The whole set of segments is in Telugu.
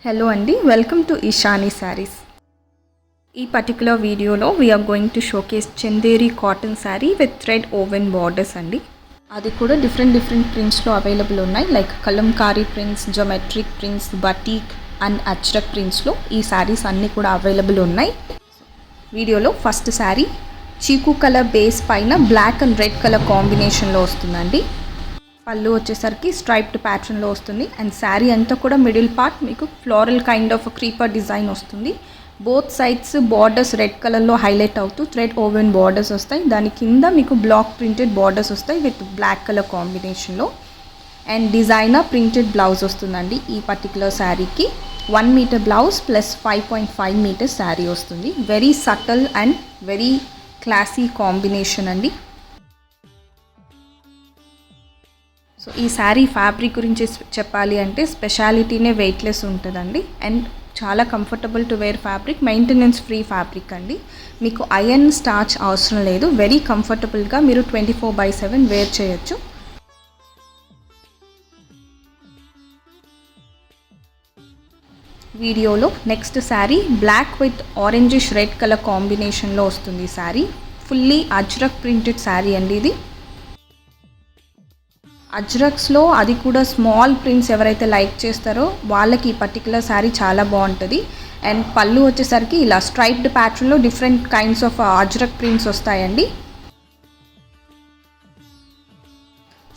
Hello Andy, welcome to Ishani Sarees. This particular video lo we are going to showcase Chanderi cotton saree with thread woven borders andi. Adi kuda different prints lo available unnai like kalamkari prints, geometric prints, batik and ajrak prints lo ee sarees anni kuda available unnai. Video lo first saree చీకు కలర్ బేస్ పైన బ్లాక్ అండ్ రెడ్ కలర్ కాంబినేషన్లో వస్తుందండి. పళ్ళు వచ్చేసరికి స్ట్రైప్డ్ ప్యాటర్న్లో వస్తుంది అండ్ శారీ అంతా కూడా మిడిల్ పార్ట్ మీకు floral kind of creeper design వస్తుంది. బోత్ సైడ్స్ బార్డర్స్ రెడ్ కలర్లో హైలైట్ అవుతూ థ్రెడ్ ఓవెన్ బార్డర్స్ వస్తాయి. దాని కింద మీకు బ్లాక్ ప్రింటెడ్ బార్డర్స్ వస్తాయి విత్ బ్లాక్ కలర్ కాంబినేషన్లో అండ్ డిజైనర్ ప్రింటెడ్ బ్లౌజ్ వస్తుందండి. ఈ పర్టికులర్ శారీకి 1 metre blouse plus 5.5 metres sari వస్తుంది. Very subtle and very classy combination అండి. సో ఈ శారీ ఫ్యాబ్రిక్ గురించి చెప్పాలి అంటే స్పెషాలిటీనే వెయిట్లెస్ ఉంటుందండి అండ్ చాలా comfortable to wear fabric, maintenance free fabric అండి. మీకు ఐరన్ స్టార్చ్ అవసరం లేదు. వెరీ కంఫర్టబుల్గా మీరు 24/7 వేర్ చేయొచ్చు. వీడియోలో next sari black with orangish red colour కాంబినేషన్లో వస్తుంది. శారీ ఫుల్లీ అజ్రక్ ప్రింటెడ్ శారీ అండి. ఇది అజ్రక్స్లో అది కూడా స్మాల్ ప్రింట్స్ ఎవరైతే లైక్ చేస్తారో వాళ్ళకి ఈ పర్టికులర్ శారీ చాలా బాగుంటుంది. అండ్ పళ్ళు వచ్చేసరికి ఇలా స్ట్రైప్డ్ ప్యాటర్న్లో different kinds of ajrak prints వస్తాయండి.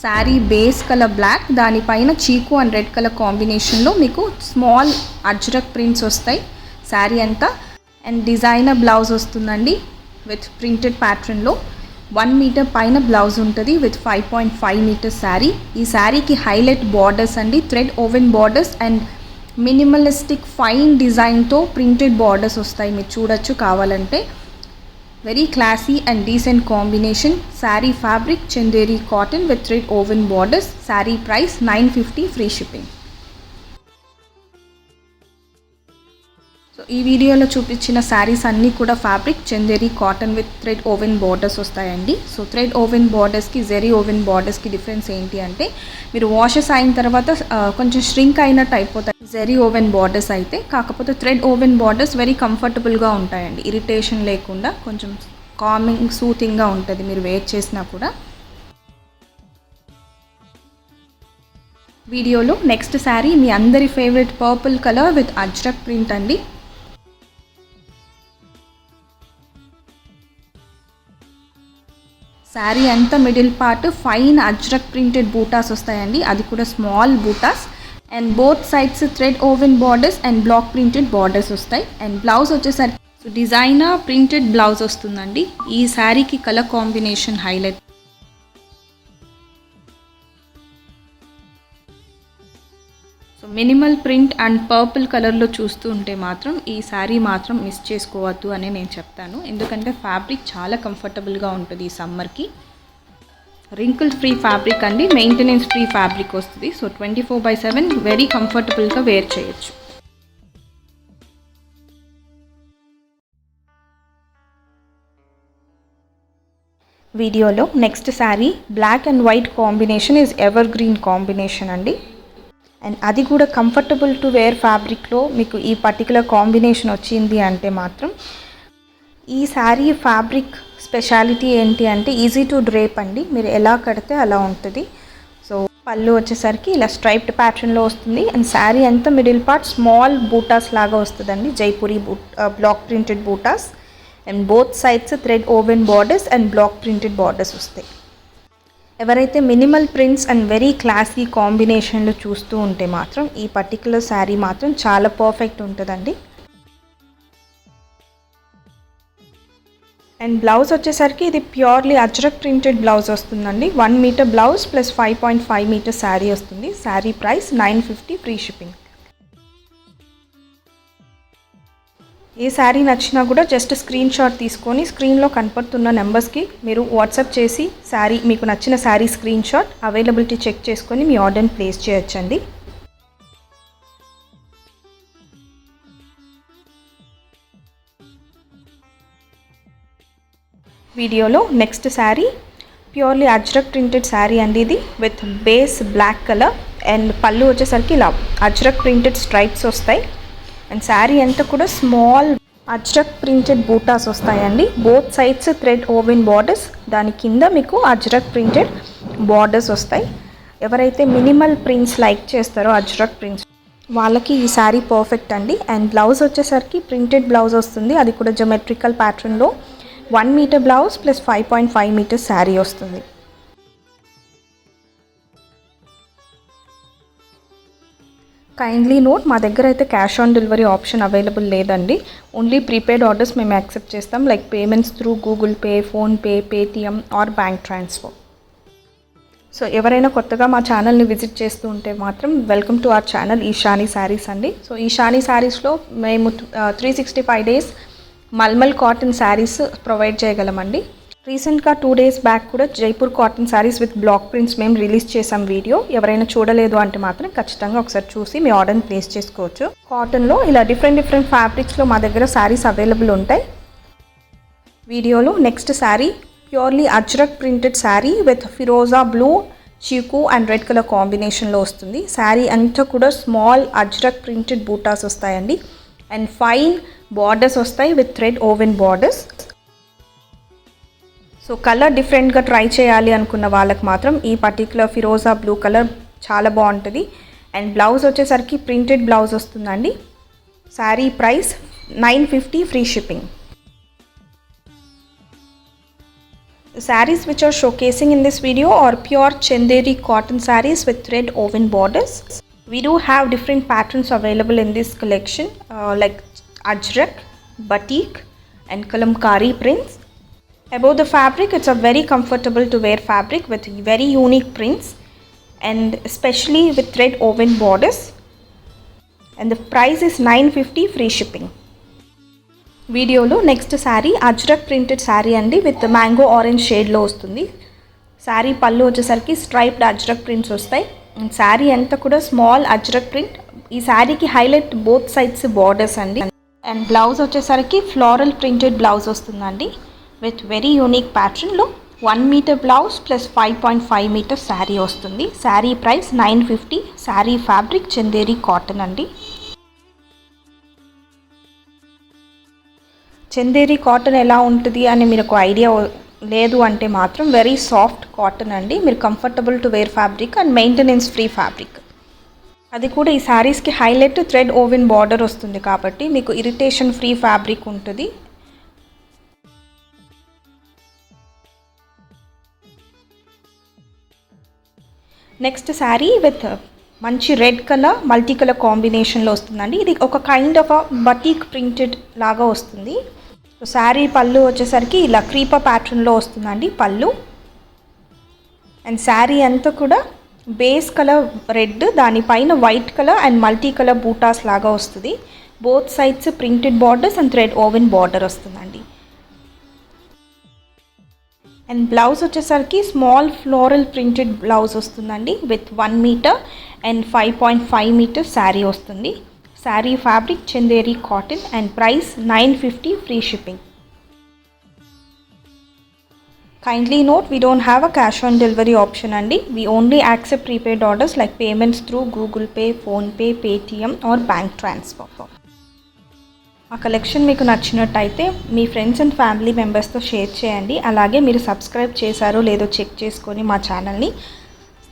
శారీ బేస్ కలర్ బ్లాక్, దానిపైన చీకు అండ్ రెడ్ కలర్ కాంబినేషన్లో మీకు స్మాల్ అజ్రక్ ప్రింట్స్ వస్తాయి శారీ అంతా. అండ్ డిజైనర్ బ్లౌజ్ వస్తుందండి విత్ ప్రింటెడ్ ప్యాటర్న్లో. 1 మీటర్ పైన బ్లౌజ్ ఉంటుంది విత్ 5.5 మీటర్స్ శారీ. ఈ శారీకి హైలైట్ బార్డర్స్ అండి, thread woven borders and minimalistic fine డిజైన్తో ప్రింటెడ్ బార్డర్స్ వస్తాయి. మీరు చూడొచ్చు కావాలంటే. Very classy and decent combination. Sari fabric Chanderi cotton with thread woven borders. Sari price 950 free shipping. So ఈ వీడియోలో చూపించిన శారీస్ అన్నీ కూడా fabric Chanderi cotton with thread woven borders వస్తాయండి. సో థ్రెడ్ ఓవెన్ బార్డర్స్కి జెరీ ఓవెన్ బార్డర్స్కి డిఫరెన్స్ ఏంటి అంటే మీరు వాషెస్ అయిన తర్వాత కొంచెం ష్రింక్ అయినట్టు అయిపోతాయి జెరీ ఓవెన్ బార్డర్స్ అయితే. కాకపోతే థ్రెడ్ ఓవెన్ బార్డర్స్ వెరీ కంఫర్టబుల్గా ఉంటాయండి, ఇరిటేషన్ లేకుండా కొంచెం కామింగ్ సూతింగ్గా ఉంటుంది మీరు వేర్ చేసినా కూడా. వీడియోలో నెక్స్ట్ శారీ మీ అందరి favourite purple colour with ajrak print అండి. శారీ అంతా middle part fine ajrak printed బూటాస్ వస్తాయండి, అది కూడా స్మాల్ బూటాస్. And both sides thread woven borders and block printed borders వస్తాయి. అండ్ బ్లౌజ్ వచ్చేసరికి డిజైనర్ ప్రింటెడ్ బ్లౌజ్ వస్తుందండి. ఈ శారీకి colour combination highlight. So minimal print and purple కలర్లో చూస్తూ ఉంటే మాత్రం ఈ శారీ మాత్రం మిస్ చేసుకోవద్దు అని నేను చెప్తాను. ఎందుకంటే ఫ్యాబ్రిక్ చాలా కంఫర్టబుల్గా ఉంటుంది ఈ సమ్మర్కి. రింకిల్ ఫ్రీ ఫ్యాబ్రిక్ అండి, మెయింటెనెన్స్ ఫ్రీ ఫ్యాబ్రిక్ వస్తుంది. సో 24/7 వెరీ కంఫర్టబుల్గా వేర్ చేయొచ్చు. వీడియోలో next sari black and white combination is evergreen combination అండి. అండ్ అది కూడా కంఫర్టబుల్ టు వేర్ ఫ్యాబ్రిక్లో మీకు ఈ పర్టికులర్ కాంబినేషన్ వచ్చింది అంటే మాత్రం ఈ శారీ ఫ్యాబ్రిక్ స్పెషాలిటీ ఏంటి అంటే ఈజీ టు డ్రేప్ అండి, మీరు ఎలా కడితే అలా ఉంటుంది. సో పళ్ళు వచ్చేసరికి ఇలా స్ట్రైప్డ్ ప్యాటర్న్లో వస్తుంది అండ్ శారీ అంతా మిడిల్ పార్ట్ స్మాల్ బూటాస్ లాగా వస్తుందండి, జైపూరి బ్లాక్ ప్రింటెడ్ బూటాస్. And both sides thread woven borders and block printed borders వస్తాయి. ఎవరైతే minimal prints and very classy కాంబినేషన్లో చూస్తూ ఉంటే మాత్రం ఈ పర్టికులర్ శారీ మాత్రం చాలా పర్ఫెక్ట్ ఉంటుందండి. అండ్ బ్లౌజ్ వచ్చేసరికి ఇది ప్యూర్లీ అజ్రక్ ప్రింటెడ్ బ్లౌజ్ వస్తుందండి. 1 metre blouse plus 5.5 metre sari వస్తుంది. Sari price 950 free shipping. ఏ శారీ నచ్చినా కూడా జస్ట్ స్క్రీన్ షాట్ తీసుకొని స్క్రీన్లో కనపడుతున్న నెంబర్స్కి మీరు వాట్సాప్ చేసి శారీ మీకు నచ్చిన sari screenshot availability check చేసుకొని మీ ఆర్డర్ని ప్లేస్ చేయొచ్చండి. వీడియోలో next sari purely ajrak printed sari అండి. ఇది with base black colour and పళ్ళు వచ్చేసరికి ఇలా అజ్రక్ ప్రింటెడ్ స్ట్రైప్స్ వస్తాయి. అండ్ శారీ అంతా కూడా స్మాల్ అజ్రక్ ప్రింటెడ్ బూటాస్ వస్తాయండి. Both sides thread woven borders, దాని కింద మీకు అజ్రక్ ప్రింటెడ్ బార్డర్స్ వస్తాయి. ఎవరైతే మినిమల్ ప్రింట్స్ లైక్ చేస్తారో అజ్రక్ ప్రింట్స్ వాళ్ళకి ఈ శారీ పర్ఫెక్ట్ అండి. అండ్ బ్లౌజ్ వచ్చేసరికి ప్రింటెడ్ బ్లౌజ్ వస్తుంది, అది కూడా జోమెట్రికల్ ప్యాటర్న్లో 1 metre blouse plus 5.5 metres sari వస్తుంది. కైండ్లీ నోట్, మా దగ్గర అయితే cash on delivery option available లేదండి. ఓన్లీ ప్రీపెయిడ్ ఆర్డర్స్ మేము యాక్సెప్ట్ చేస్తాం, like payments through Google Pay, PhonePe, Paytm or bank transfer. So ఎవరైనా కొత్తగా మా ఛానల్ని విజిట్ చేస్తూ ఉంటే మాత్రం welcome to our channel Eshani saris అండి. సో ఈశాని శారీస్లో మేము 365 days mulmul cotton saris provide చేయగలమండి. రీసెంట్గా 2 డేస్ బ్యాక్ కూడా Jaipur cotton saris with block prints మేము రిలీజ్ చేసాం వీడియో. ఎవరైనా చూడలేదు అంటే మాత్రం ఖచ్చితంగా ఒకసారి చూసి మీ ఆర్డర్ని ప్లేస్ చేసుకోవచ్చు. కాటన్లో ఇలా డిఫరెంట్ ఫ్యాబ్రిక్స్లో మా దగ్గర శారీస్ అవైలబుల్ ఉంటాయి. వీడియోలో next sari purely ajrak printed sari with firoza blue, chikoo and red colour కాంబినేషన్లో వస్తుంది. శారీ అంతా కూడా స్మాల్ అజ్రక్ ప్రింటెడ్ బూటాస్ వస్తాయండి. అండ్ ఫైన్ బార్డర్స్ వస్తాయి with thread woven borders. So colour డిఫరెంట్గా ట్రై చేయాలి అనుకున్న వాళ్ళకి మాత్రం ఈ పర్టికులర్ ఫిరోజా బ్లూ కలర్ చాలా బాగుంటుంది. అండ్ బ్లౌజ్ వచ్చేసరికి ప్రింటెడ్ బ్లౌజ్ వస్తుందండి. Sari price 950 free shipping. The sarees which are showcasing in this video are pure Chanderi cotton sarees with thread woven borders. We do have different patterns available in this collection like Ajrak, Batik and Kalamkari prints. Above the fabric, it's a very comfortable to wear fabric with very unique prints and especially with thread woven borders. And the price is 950 free shipping. వీడియోలో నెక్స్ట్ శారీ అజ్రక్ ప్రింటెడ్ శారీ అండి విత్ మ్యాంగో ఆరెంజ్ షేడ్లో వస్తుంది. శారీ పళ్ళు వచ్చేసరికి స్ట్రైప్డ్ అజ్రక్ ప్రింట్స్ వస్తాయి. శారీ అంతా కూడా స్మాల్ అజ్రక్ ప్రింట్. ఈ శారీకి హైలైట్ బోత్ సైడ్స్ బార్డర్స్ అండి. అండ్ బ్లౌజ్ వచ్చేసరికి ఫ్లోరల్ ప్రింటెడ్ బ్లౌజ్ వస్తుందండి విత్ వెరీ యూనిక్ ప్యాటర్న్లో 1 metre blouse plus 5.5 metre sari వస్తుంది. Sari price 950. Sari fabric Chanderi cotton అండి. చందేరి కాటన్ ఎలా ఉంటుంది అని మీరు ఒక ఐడియా లేదు అంటే మాత్రం వెరీ సాఫ్ట్ కాటన్ అండి. మీరు comfortable to wear fabric and maintenance free fabric. అది కూడా ఈ శారీస్కి హైలైట్ థ్రెడ్ ఓవెన్ బార్డర్ వస్తుంది కాబట్టి మీకు ఇరిటేషన్ ఫ్రీ ఫ్యాబ్రిక్ ఉంటుంది. నెక్స్ట్ శారీ విత్ మంచి రెడ్ కలర్ మల్టీ కలర్ కాంబినేషన్లో వస్తుందండి. ఇది ఒక కైండ్ ఆఫ్ బటీక్ ప్రింటెడ్ లాగా వస్తుంది. శారీ పళ్ళు వచ్చేసరికి ఇలా క్రీపర్ ప్యాటర్న్లో వస్తుందండి పళ్ళు. అండ్ శారీ అంతా కూడా బేస్ కలర్ రెడ్, దానిపైన white colour and multi colour butas లాగా వస్తుంది. Both sides printed borders and thread woven border వస్తుందండి. అండ్ బ్లౌజ్ వచ్చేసరికి స్మాల్ ఫ్లోరల్ ప్రింటెడ్ బ్లౌజ్ వస్తుందండి with 1 metre and 5.5 metre sari వస్తుంది. Sari fabric Chanderi cotton and price 950 free shipping. Kindly note, we don't have a cash on delivery option అండి. We only accept prepaid orders like payments through Google Pay, PhonePe, Paytm or bank transfer. ఆ కలెక్షన్ మీకు నచ్చినట్టయితే మీ ఫ్రెండ్స్ అండ్ ఫ్యామిలీ మెంబర్స్తో షేర్ చేయండి. అలాగే మీరు సబ్స్క్రైబ్ చేశారో లేదో చెక్ చేసుకొని మా ఛానల్ని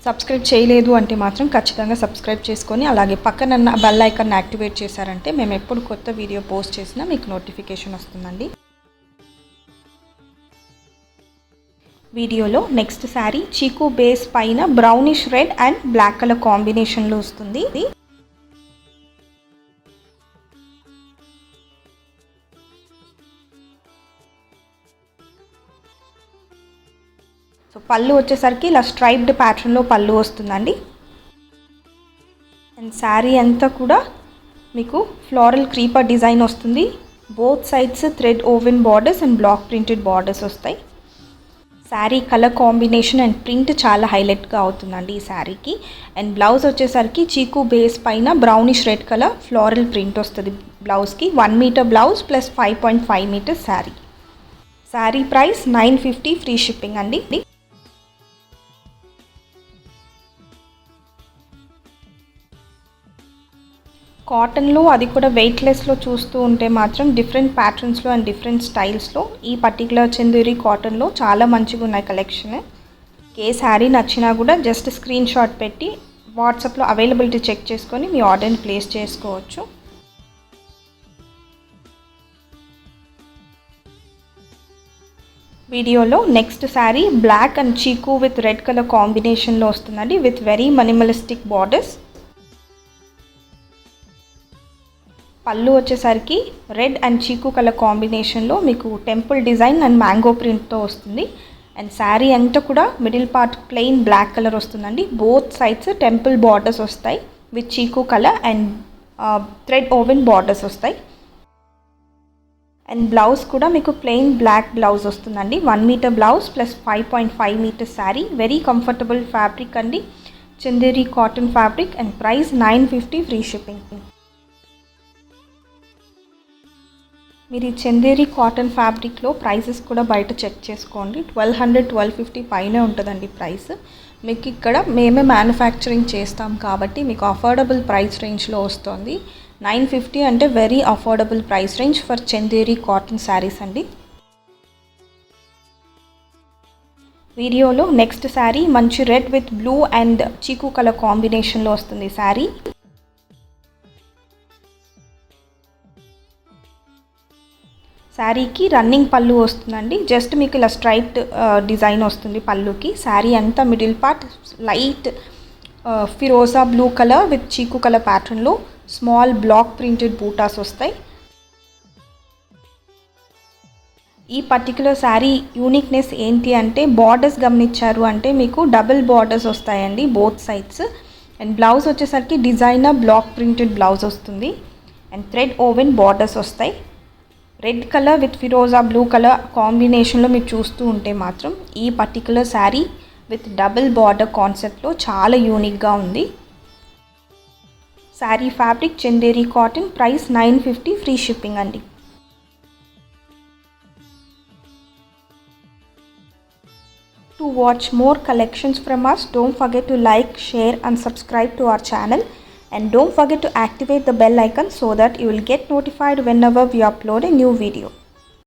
సబ్స్క్రైబ్ చేయలేదు అంటే మాత్రం ఖచ్చితంగా సబ్స్క్రైబ్ చేసుకొని అలాగే పక్కన బెల్ ఐకాన్ యాక్టివేట్ చేశారంటే మేము ఎప్పుడు కొత్త వీడియో పోస్ట్ చేసినా మీకు నోటిఫికేషన్ వస్తుందండి. వీడియోలో నెక్స్ట్ శారీ చీకు బేస్ పైన brownish red and black colour కాంబినేషన్లో వస్తుంది. సో పళ్ళు వచ్చేసరికి ఇలా స్ట్రైప్డ్ ప్యాటర్న్లో పళ్ళు వస్తుందండి. అండ్ శారీ అంతా కూడా మీకు ఫ్లోరల్ క్రీపర్ డిజైన్ వస్తుంది. Both sides thread woven borders and block printed borders వస్తాయి. Sari colour combination and print చాలా హైలైట్గా అవుతుందండి ఈ శారీకి. అండ్ బ్లౌజ్ వచ్చేసరికి చీకు బేస్ పైన brownish red colour floral print వస్తుంది బ్లౌజ్కి. 1 metre blouse plus 5.5 metre sari. Sari price 950 free shipping అండి. కాటన్లో అది కూడా వెయిట్లెస్లో చూస్తూ ఉంటే మాత్రం డిఫరెంట్ ప్యాటర్న్స్లో అండ్ డిఫరెంట్ స్టైల్స్లో ఈ పర్టికులర్ చందేరి కాటన్లో చాలా మంచిగా ఉన్నాయి కలెక్షన్. ఏ శారీ నచ్చినా కూడా జస్ట్ స్క్రీన్ షాట్ పెట్టి వాట్సాప్లో అవైలబిలిటీ చెక్ చేసుకొని మీ ఆర్డర్ని ప్లేస్ చేసుకోవచ్చు. వీడియోలో నెక్స్ట్ శారీ బ్లాక్ అండ్ చీకు విత్ రెడ్ కలర్ కాంబినేషన్లో వస్తుందండి, విత్ వెరీ మినిమలిస్టిక్ బార్డర్స్. పళ్ళు వచ్చేసరికి రెడ్ అండ్ చీకు కలర్ కాంబినేషన్లో మీకు టెంపుల్ డిజైన్ అండ్ మ్యాంగో ప్రింట్తో వస్తుంది. అండ్ శారీ అంతా కూడా middle part plain black colour వస్తుందండి. బోత్ సైడ్స్ టెంపుల్ బార్డర్స్ వస్తాయి with chikoo colour and thread woven borders వస్తాయి. అండ్ బ్లౌజ్ కూడా మీకు ప్లెయిన్ బ్లాక్ బ్లౌజ్ వస్తుందండి. 1 metre blouse plus 5.5 metre sari. Very comfortable fabric అండి, Chanderi cotton fabric. And price 950 free shipping. మీరు ఈ చందేరి కాటన్ ఫ్యాబ్రిక్లో ప్రైసెస్ కూడా బయట చెక్ చేసుకోండి. 1200-1250 పైనే ఉంటుందండి ప్రైస్. మీకు ఇక్కడ మేమే మ్యానుఫ్యాక్చరింగ్ చేస్తాం కాబట్టి మీకు అఫోర్డబుల్ ప్రైస్ రేంజ్లో వస్తుంది. 950 అంటే very affordable price range for Chanderi cotton saris అండి. వీడియోలో నెక్స్ట్ శారీ మంచి రెడ్ విత్ బ్లూ అండ్ చీకు కలర్ కాంబినేషన్లో వస్తుంది శారీ. శారీకి రన్నింగ్ పళ్ళు వస్తుందండి. జస్ట్ మీకు ఇలా స్ట్రైప్డ్ డిజైన్ వస్తుంది పళ్ళుకి. శారీ అంతా middle part light firoza blue colour with chikoo colour ప్యాటర్న్లో స్మాల్ బ్లాక్ ప్రింటెడ్ బూటాస్ వస్తాయి. ఈ పర్టికులర్ శారీ యూనిక్నెస్ ఏంటి అంటే బార్డర్స్ గమనించారు అంటే మీకు డబుల్ బార్డర్స్ వస్తాయండి బోత్ సైడ్స్. అండ్ బ్లౌజ్ వచ్చేసరికి డిజైనర్ బ్లాక్ ప్రింటెడ్ బ్లౌజ్ వస్తుంది అండ్ థ్రెడ్ ఓవెన్ బార్డర్స్ వస్తాయి. Red colour with firoza blue colour కాంబినేషన్లో మీరు చూస్తూ ఉంటే మాత్రం ఈ particular sari with double border కాన్సెప్ట్లో చాలా యూనిక్గా ఉంది. Sari fabric Chanderi cotton. Price 950 free shipping అండి. To watch more collections from us, don't forget to like, share and subscribe to our channel. And don't forget to activate the bell icon so that you will get notified whenever we upload a new video.